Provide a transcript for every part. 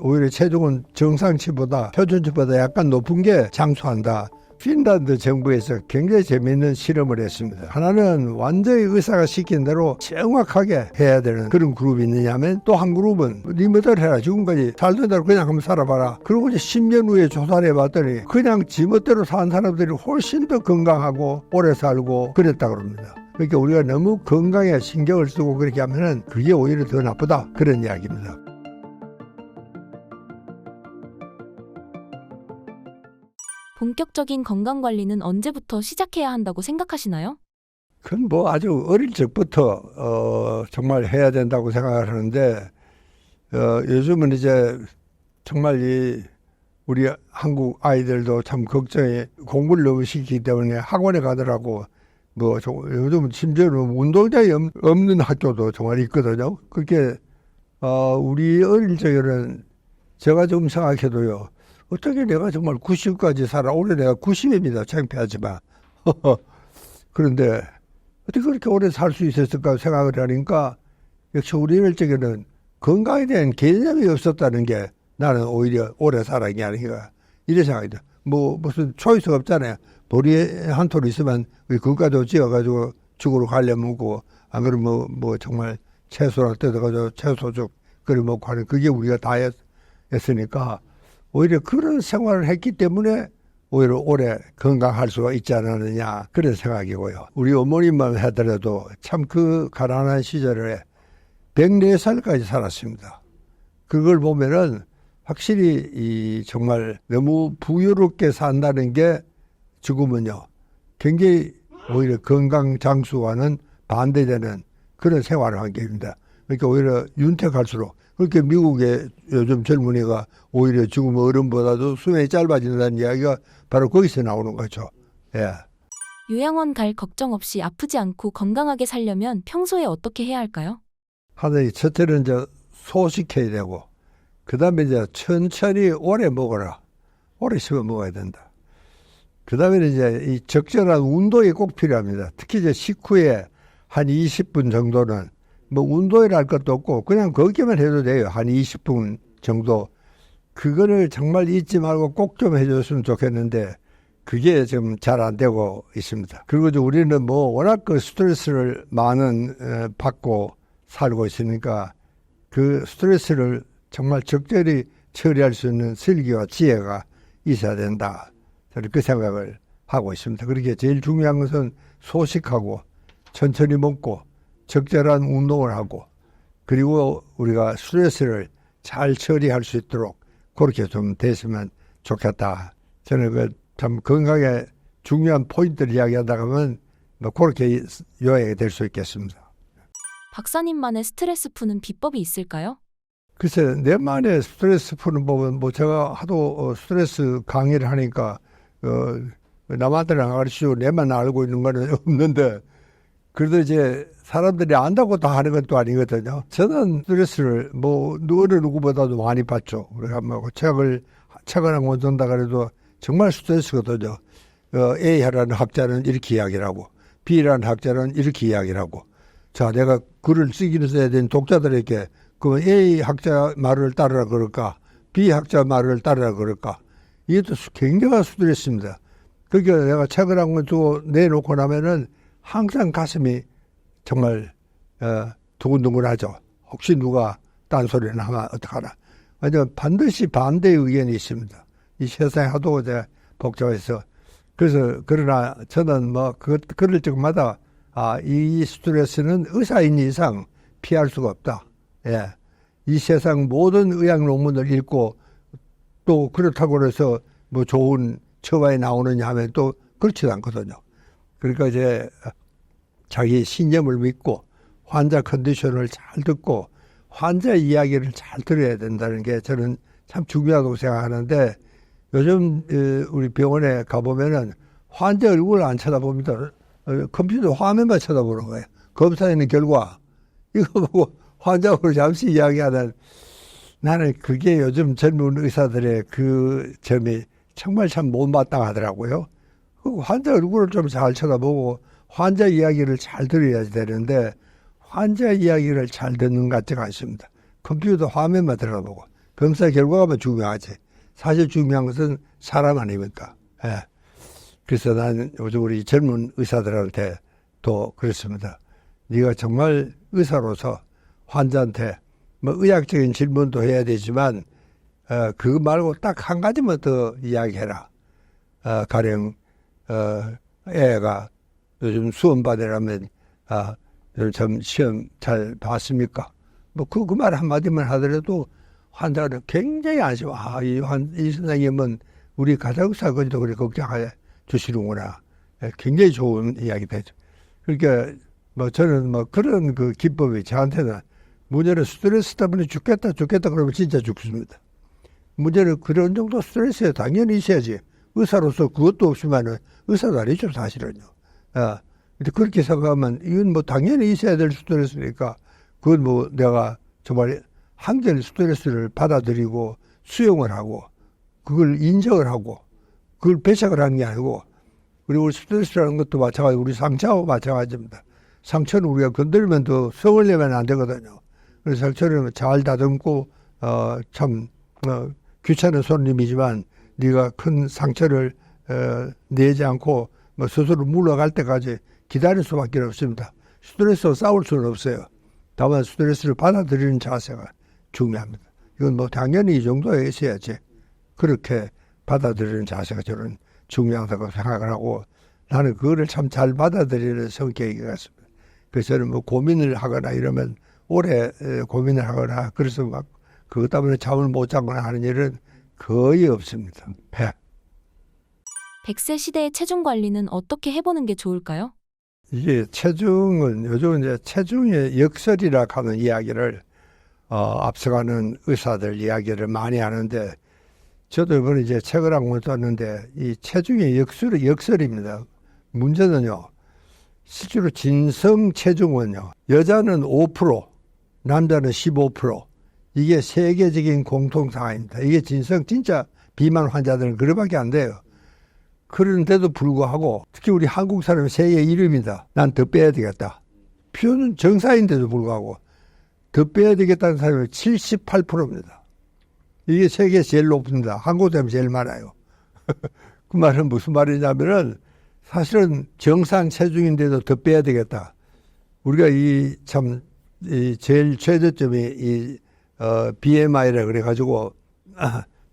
오히려 체중은 정상치보다 표준치보다 약간 높은 게 장수한다. 핀란드 정부에서 굉장히 재미있는 실험을 했습니다. 하나는 완전히 의사가 시킨 대로 정확하게 해야 되는 그런 그룹이 있느냐면, 또 한 그룹은 네 멋대로 해라, 지금까지 살던 대로 그냥 한번 살아봐라. 그리고 이제 10년 후에 조사를 해봤더니 그냥 지 멋대로 사는 사람들이 훨씬 더 건강하고 오래 살고 그랬다고 합니다. 그러니까 우리가 너무 건강에 신경을 쓰고 그렇게 하면은 그게 오히려 더 나쁘다, 그런 이야기입니다. 본격적인 건강관리는 언제부터 시작해야 한다고 생각하시나요? 그건 뭐 아주 어릴 적부터 정말 해야 된다고 생각을 하는데, 요즘은 이제 정말 우리 한국 아이들도 참 걱정이, 공부를 너무 시키기 때문에 학원에 가더라고. 뭐 요즘 심지어는 운동장이 없는 학교도 정말 있거든요. 그렇게 우리 어릴 적에는 제가 좀 생각해도요, 어떻게 내가 정말 90까지 살아. 올해 내가 90입니다. 창피하지만. 그런데 어떻게 그렇게 오래 살 수 있었을까 생각을 하니까, 역시 우리 어릴 적에는 건강에 대한 개념이 없었다는 게 나는 오히려 오래 살아간 게 아닌가, 이래 생각이 돼. 뭐 무슨 초이스가 없잖아요. 보리에 한 톨 있으면 그것까지 찍어가지고 죽으러 가려면 먹고, 안 그러면 뭐 정말 채소나 뜯어가지고 채소죽 끓여 먹고 하는, 그게 우리가 다 했으니까 오히려 그런 생활을 했기 때문에 오히려 오래 건강할 수가 있지 않았느냐, 그런 생각이고요. 우리 어머님만 하더라도 참 그 가난한 시절에 104살까지 살았습니다. 그걸 보면은 확실히 정말 너무 부유롭게 산다는 게 지금은요 굉장히 오히려 건강 장수와는 반대되는 그런 생활을 한 게입니다. 그러니까 오히려 윤택할수록, 그렇게 미국의 요즘 젊은이가 오히려 지금 어른보다도 수명이 짧아진다는 이야기가 바로 거기서 나오는 거죠. 예. 요양원 갈 걱정 없이 아프지 않고 건강하게 살려면 평소에 어떻게 해야 할까요? 하나의 첫째는 이제 소식해야 되고, 그 다음에 이제 천천히 오래 먹어라. 오래 씹어 먹어야 된다. 그 다음에 이제 이 적절한 운동이 꼭 필요합니다. 특히 이제 식후에 한 20분 정도는 뭐 운동이라 할 것도 없고 그냥 걷기만 해도 돼요. 한 20분 정도. 그거를 정말 잊지 말고 꼭 좀 해줬으면 좋겠는데, 그게 지금 잘 안 되고 있습니다. 그리고 이제 우리는 뭐 워낙 그 스트레스를 많은 받고 살고 있으니까 그 스트레스를 정말 적절히 처리할 수 있는 슬기와 지혜가 있어야 된다, 저는 그 생각을 하고 있습니다. 그렇게 제일 중요한 것은 소식하고 천천히 먹고 적절한 운동을 하고, 그리고 우리가 스트레스를 잘 처리할 수 있도록 그렇게 좀 됐으면 좋겠다. 저는 참 건강에 중요한 포인트를 이야기하다 보면 뭐 그렇게 요약이 될 수 있겠습니다. 박사님만의 스트레스 푸는 비법이 있을까요? 글쎄, 내만의 스트레스 푸는 법은 뭐 제가 하도 스트레스 강의를 하니까 남한테는 안 가르치고 내만 알고 있는 거는 없는데, 그래도 이제 사람들이 안다고 다 하는 것도 아니거든요. 저는 스트레스를 뭐 어느 누구보다도 많이 받죠. 우리가 뭐 책을 한 권 쓴다 그래도 정말 스트레스거든요. A라는 학자는 이렇게 이야기를 하고 B라는 학자는 이렇게 이야기를 하고, 자, 내가 글을 쓰기는 써야 되는 독자들에게 그럼 A 학자 말을 따르라 그럴까, B 학자 말을 따르라 그럴까, 이것도 굉장한 스트레스입니다. 그러니까 내가 책을 한 권 두고 내놓고 나면은 항상 가슴이 정말 두근두근하죠. 혹시 누가 딴소리를 하면 어떡하나. 반드시 반대의 의견이 있습니다. 이 세상에 하도 이제 복잡해서. 그래서 그러나 저는 뭐 그럴 적마다 이 스트레스는 의사인 이상 피할 수가 없다. 예. 이 세상 모든 의학 논문을 읽고 또 그렇다고 해서 뭐 좋은 처방이 나오느냐 하면 또 그렇지도 않거든요. 그러니까 이제 자기 신념을 믿고 환자 컨디션을 잘 듣고 환자 이야기를 잘 들어야 된다는 게 저는 참 중요하다고 생각하는데, 요즘 우리 병원에 가보면은 환자 얼굴을 안 쳐다봅니다. 컴퓨터 화면만 쳐다보는 거예요. 검사하는 결과 이거 보고 환자하고 잠시 이야기하는, 나는 그게 요즘 젊은 의사들의 그 점이 정말 참 못마땅하더라고요. 환자 얼굴을 좀 잘 쳐다보고 환자 이야기를 잘 들어야 되는데 환자 이야기를 잘 듣는 것 같지가 않습니다. 컴퓨터 화면만 들어보고. 검사 결과가 중요하지. 사실 중요한 것은 사람 아닙니까? 예. 그래서 나는 요즘 우리 젊은 의사들한테 또 그렇습니다. 네가 정말 의사로서 환자한테 뭐 의학적인 질문도 해야 되지만 그거 말고 딱 한 가지만 더 이야기해라. 가령 애가 요즘 수험 받으려면 좀 시험 잘 봤습니까? 뭐 그 말 한마디만 하더라도 환자는 굉장히 안심. 이 선생님은 우리 가정사건도 그렇게 걱정해 주시는구나. 굉장히 좋은 이야기 되죠. 그러니까 뭐 저는 뭐 그런 그 기법이 저한테는 문제는 스트레스 때문에 죽겠다 그러면 진짜 죽습니다. 문제는 그런 정도 스트레스에 당연히 있어야지. 의사로서 그것도 없으면은 의사도 아니죠, 사실은요. 근데 그렇게 생각하면 이건 뭐 당연히 있어야 될 스트레스니까 그건 뭐 내가 정말 한결 스트레스를 받아들이고 수용을 하고 그걸 인정을 하고 그걸 배척을 하는 게 아니고 그리고 스트레스라는 것도 마찬가지고 우리 상처하고 마찬가지입니다. 상처는 우리가 건들면 더 성을 내면 안 되거든요. 그래서 상처는 잘 다듬고 귀찮은 손님이지만 네가 큰 상처를 내지 않고 뭐 스스로 물러갈 때까지 기다릴 수밖에 없습니다. 스트레스와 싸울 수는 없어요. 다만 스트레스를 받아들이는 자세가 중요합니다. 이건 뭐 당연히 이 정도에 있어야지. 그렇게 받아들이는 자세가 저는 중요하다고 생각을 하고 나는 그거를 참 잘 받아들이는 성격인 것 같습니다. 그래서 저는 뭐 고민을 하거나 이러면 오래 고민을 하거나 그래서 막 그것 때문에 잠을 못 자거나 하는 일은 거의 없습니다. 100세 시대의 체중 관리는 어떻게 해보는 게 좋을까요? 이게 체중은 요즘 이제 체중의 역설이라 하는 이야기를 앞서가는 의사들 이야기를 많이 하는데 저도 이번에 이제 책을 한 권 썼는데 이 체중의 역설입니다. 문제는요. 실제로 진성 체중은요. 여자는 5%, 남자는 15%. 이게 세계적인 공통사항입니다. 이게 진짜 비만 환자들은 그거밖에 안 돼요. 그런데도 불구하고 특히 우리 한국 사람이 세계 1위입니다. 난 더 빼야 되겠다. 표는 정상인데도 불구하고 더 빼야 되겠다는 사람이 78%입니다. 이게 세계 제일 높습니다. 한국 사람이 제일 많아요. 그 말은 무슨 말이냐면은 사실은 정상 체중인데도 더 빼야 되겠다. 우리가 제일 최저점이 BMI라 그래가지고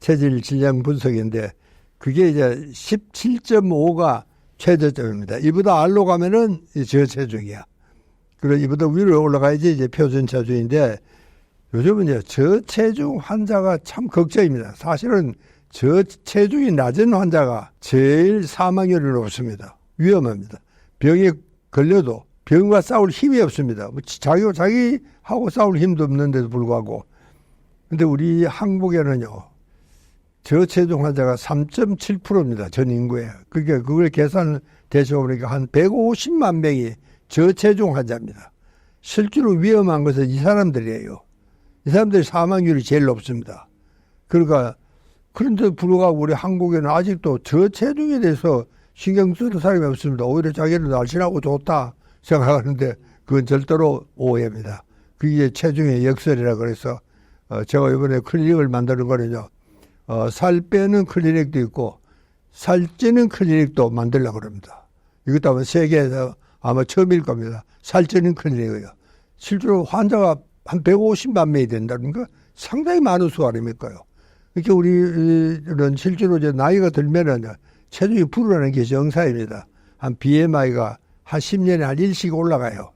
체질 질량 분석인데 그게 이제 17.5가 최저점입니다. 이보다 아래로 가면은 저체중이야. 그리고 이보다 위로 올라가야지 이제 표준 체중인데 요즘은 이제 저체중 환자가 참 걱정입니다. 사실은 저체중이 낮은 환자가 제일 사망률이 높습니다. 위험합니다. 병에 걸려도 병과 싸울 힘이 없습니다. 자기하고 싸울 힘도 없는데도 불구하고. 근데 우리 한국에는요, 저체중 환자가 3.7%입니다. 전 인구에. 그러니까 그걸 계산을 대충 보니까 한 150만 명이 저체중 환자입니다. 실제로 위험한 것은 이 사람들이에요. 이 사람들이 사망률이 제일 높습니다. 그러니까 그런데 불구하고 우리 한국에는 아직도 저체중에 대해서 신경 쓰는 사람이 없습니다. 오히려 자기는 날씬하고 좋다 생각하는데 그건 절대로 오해입니다. 그게 체중의 역설이라 그래서 제가 이번에 클리닉을 만드는 거는요. 살 빼는 클리닉도 있고 살찌는 클리닉도 만들려고 합니다. 이것도 아마 세계에서 아마 처음일 겁니다. 살찌는 클리닉이요. 실제로 환자가 한 150만 명이 된다는 거 상당히 많은 수 아닙니까요? 그러니까 우리는 실제로 이제 나이가 들면은 체중이 불어나는 게 정상입니다. 한 BMI가 한 10년에 한 1씩 올라가요.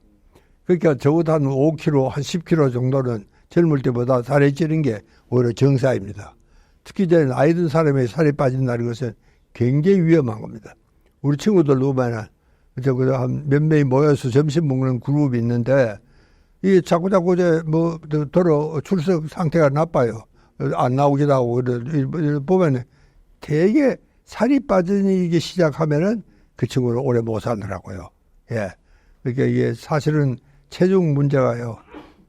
그러니까 적어도 한 5kg, 한 10kg 정도는 젊을 때보다 살이 찌는 게 오히려 정상입니다. 특히 이제 나이 든 사람이 살이 빠진다는 것은 굉장히 위험한 겁니다. 우리 친구들 보면은 한 몇 명이 모여서 점심 먹는 그룹이 있는데 이게 자꾸 이제 뭐 출석 상태가 나빠요. 안 나오기도 하고 보면은 되게 살이 빠지기 시작하면은 그 친구는 오래 못 살더라고요. 예. 그러니까 이게 사실은 체중 문제가요.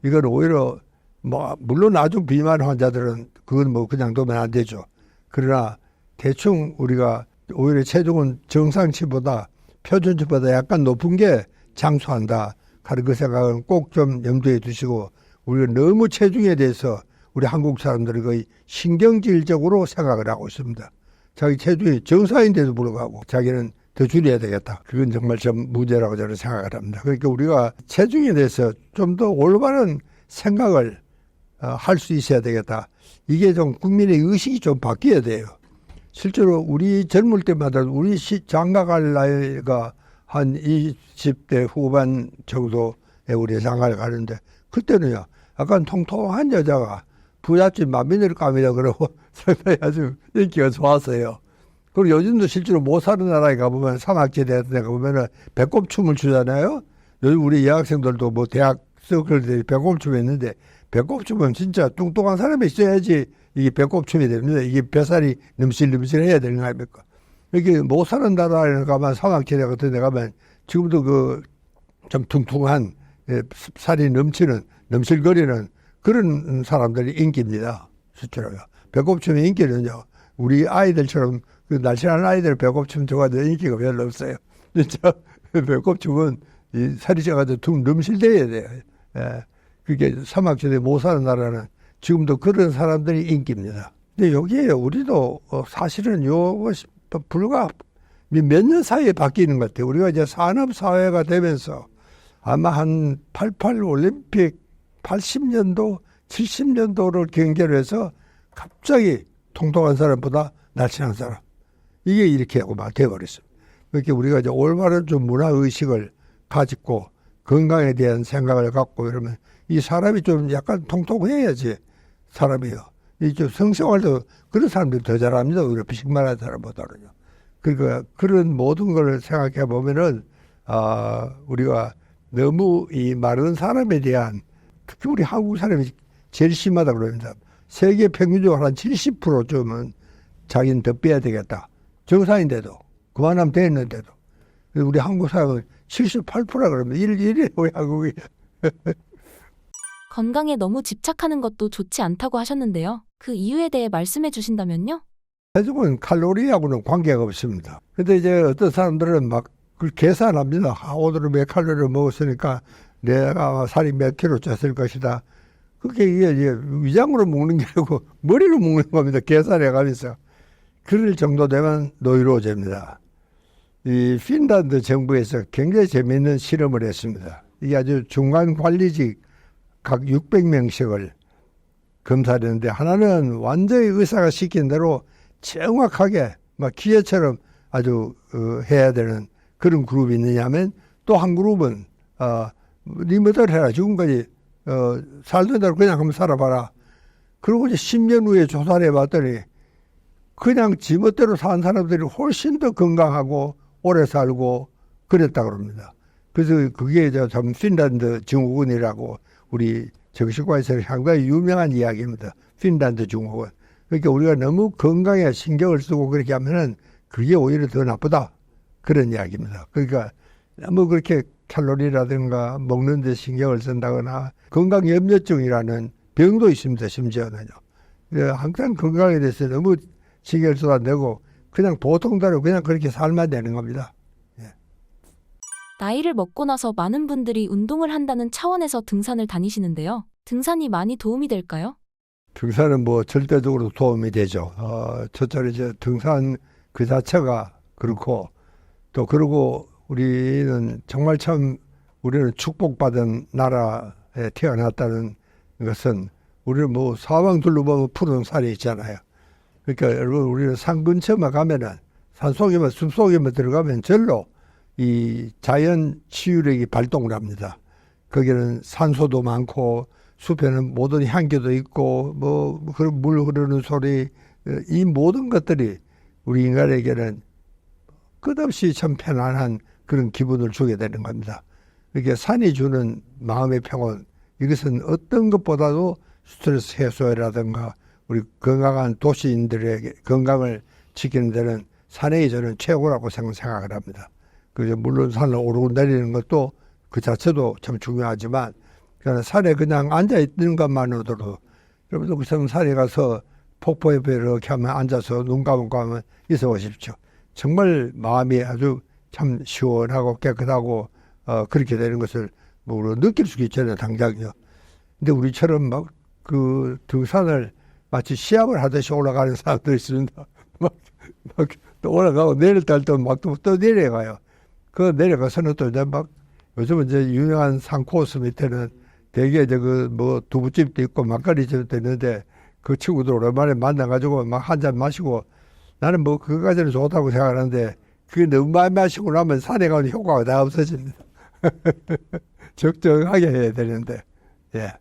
이건 오히려 뭐 물론 아주 비만 환자들은 그건 뭐 그냥 두면 안 되죠. 그러나 대충 우리가 오히려 체중은 정상치보다 표준치보다 약간 높은 게 장수한다. 하는 그 생각은 꼭 좀 염두에 두시고 우리가 너무 체중에 대해서 우리 한국 사람들이 거의 신경질적으로 생각을 하고 있습니다. 자기 체중이 정상인데도 불구하고 자기는 더 줄여야 되겠다. 그건 정말 좀 문제라고 저는 생각을 합니다. 그러니까 우리가 체중에 대해서 좀 더 올바른 생각을 할 수 있어야 되겠다. 이게 좀 국민의 의식이 좀 바뀌어야 돼요. 실제로 우리 젊을 때마다 우리 장가갈 나이가 한 20대 후반 정도에 우리 장가를 가는데 그때는요. 약간 통통한 여자가 부잣집 만민을감이라 그러고 상당히 아주 인기가 좋았어요. 그리고 요즘도 실제로 못 사는 나라에 가보면 산악지대 같은 데 가보면 배꼽춤을 추잖아요. 요즘 우리 여학생들도 뭐 대학 서클들이 배꼽춤 했는데 배꼽춤은 진짜 뚱뚱한 사람이 있어야지 이게 배꼽춤이 됩니다. 이게 뱃살이 넘실넘실해야 되는 거 아닙니까? 이렇게 못 사는 나라에 가면 산악지대 같은 데 가면 지금도 그 좀 퉁퉁한 살이 넘실거리는 그런 사람들이 인기입니다. 실제로요. 배꼽춤의 인기는요. 우리 아이들처럼 그 날씬한 아이들 배꼽춤 좋아하는 인기가 별로 없어요. 진짜 배꼽춤은 이 살이 쪄가지고 퉁 넘실대야 돼요. 예. 그게 사막지대 못 사는 나라는 지금도 그런 사람들이 인기입니다. 근데 여기에 우리도 사실은 요것이 불과 몇 년 사이에 바뀌는 것 같아요. 우리가 이제 산업사회가 되면서 아마 한 88 올림픽 80년도, 70년도를 경계로 해서 갑자기 통통한 사람보다 날씬한 사람. 이게 이렇게 하고 막 되어버렸어요. 그렇게 우리가 이제 올바른 좀 문화의식을 가지고 건강에 대한 생각을 갖고 이러면 이 사람이 좀 약간 통통해야지 사람이요. 이 좀 성생활도 그런 사람들이 더 잘합니다. 오히려 비식만한 사람보다는요. 그러니까 그런 모든 걸 생각해 보면은, 우리가 너무 이 마른 사람에 대한 특히 우리 한국 사람이 제일 심하다고 그럽니다. 세계 평균적으로 한 70%쯤은 자기는 더 빼야 되겠다. 정상인데도 그만하면 되는데도 우리 한국 사람은 78%라 그러면 1위 우리 한국이. 건강에 너무 집착하는 것도 좋지 않다고 하셨는데요. 그 이유에 대해 말씀해 주신다면요? 체중은 칼로리하고는 관계가 없습니다. 근데 이제 어떤 사람들은 막 그걸 계산합니다. 오늘은 몇 칼로리를 먹었으니까 내가 살이 몇 킬로 쪘을 것이다. 그게 이게 위장으로 먹는 게 아니고 머리로 먹는 겁니다. 계산해 가면서. 그럴 정도 되면 노이로제입니다. 이 핀란드 정부에서 굉장히 재미있는 실험을 했습니다. 이게 아주 중간 관리직 각 600명씩을 검사를 했는데 하나는 완전히 의사가 시킨 대로 정확하게 막 기계처럼 아주 해야 되는 그런 그룹이 있느냐면 또 한 그룹은 네 멋대로 해라. 지금까지 살던 대로 그냥 한번 살아봐라. 그리고 이제 10년 후에 조사를 해봤더니 그냥 지 멋대로 사는 사람들이 훨씬 더 건강하고 오래 살고 그랬다고 합니다. 그래서 그게 참 핀란드 증후군이라고 우리 정신과에서 상당히 유명한 이야기입니다. 핀란드 증후군. 그러니까 우리가 너무 건강에 신경을 쓰고 그렇게 하면은 그게 오히려 더 나쁘다. 그런 이야기입니다. 그러니까 너무 그렇게 칼로리라든가 먹는 데 신경을 쓴다거나 건강염려증이라는 병도 있습니다. 심지어는요. 항상 건강에 대해서 너무 신경을 쏟아내고 그냥 보통대로 그냥 그렇게 살면 되는 겁니다. 나이를 먹고 나서 많은 분들이 운동을 한다는 차원에서 등산을 다니시는데요. 등산이 많이 도움이 될까요? 등산은 뭐 절대적으로 도움이 되죠. 첫째로 이제 등산 그 자체가 그렇고 또 그리고 우리는 정말 참 우리는 축복받은 나라에 태어났다는 것은 우리는 뭐 사방 둘러보면 푸른 산이 있잖아요. 그러니까 여러분 우리는 산 근처만 가면은 산속에만 숲속에만 들어가면 절로 이 자연 치유력이 발동을 합니다. 거기는 산소도 많고 숲에는 모든 향기도 있고 뭐 그런 물 흐르는 소리 이 모든 것들이 우리 인간에게는 끝없이 참 편안한 그런 기분을 주게 되는 겁니다. 이렇게 산이 주는 마음의 평온 이것은 어떤 것보다도 스트레스 해소라든가 우리 건강한 도시인들에게 건강을 지키는 데는 산이 저는 최고라고 생각을 합니다. 그래서 물론 산을 오르고 내리는 것도 그 자체도 참 중요하지만 그냥 산에 그냥 앉아 있는 것만으로도 여러분도 그 산에 가서 폭포 옆에 이렇게 하면 앉아서 눈 감고 하면 있어 보십시오. 정말 마음이 아주 참 시원하고 깨끗하고 그렇게 되는 것을 뭐 느낄 수 있잖아요. 당장요. 근데 우리처럼 막 그 등산을 마치 시합을 하듯이 올라가는 사람들이 있습니다. 또 올라가고 내릴 때도 막 또 내려가요. 그 내려가서는 또 이제 막 요즘은 이제 유명한 산 코스 밑에는 대개 이제 그 뭐 두부집도 있고 막걸리집도 있는데 그 친구들 오랜만에 만나가지고 막 한 잔 마시고 나는 뭐 그거까지는 좋다고 생각하는데 그게 너무 많이 마시고 나면 산에 가는 효과가 다 없어집니다. 적정하게 해야 되는데, 예.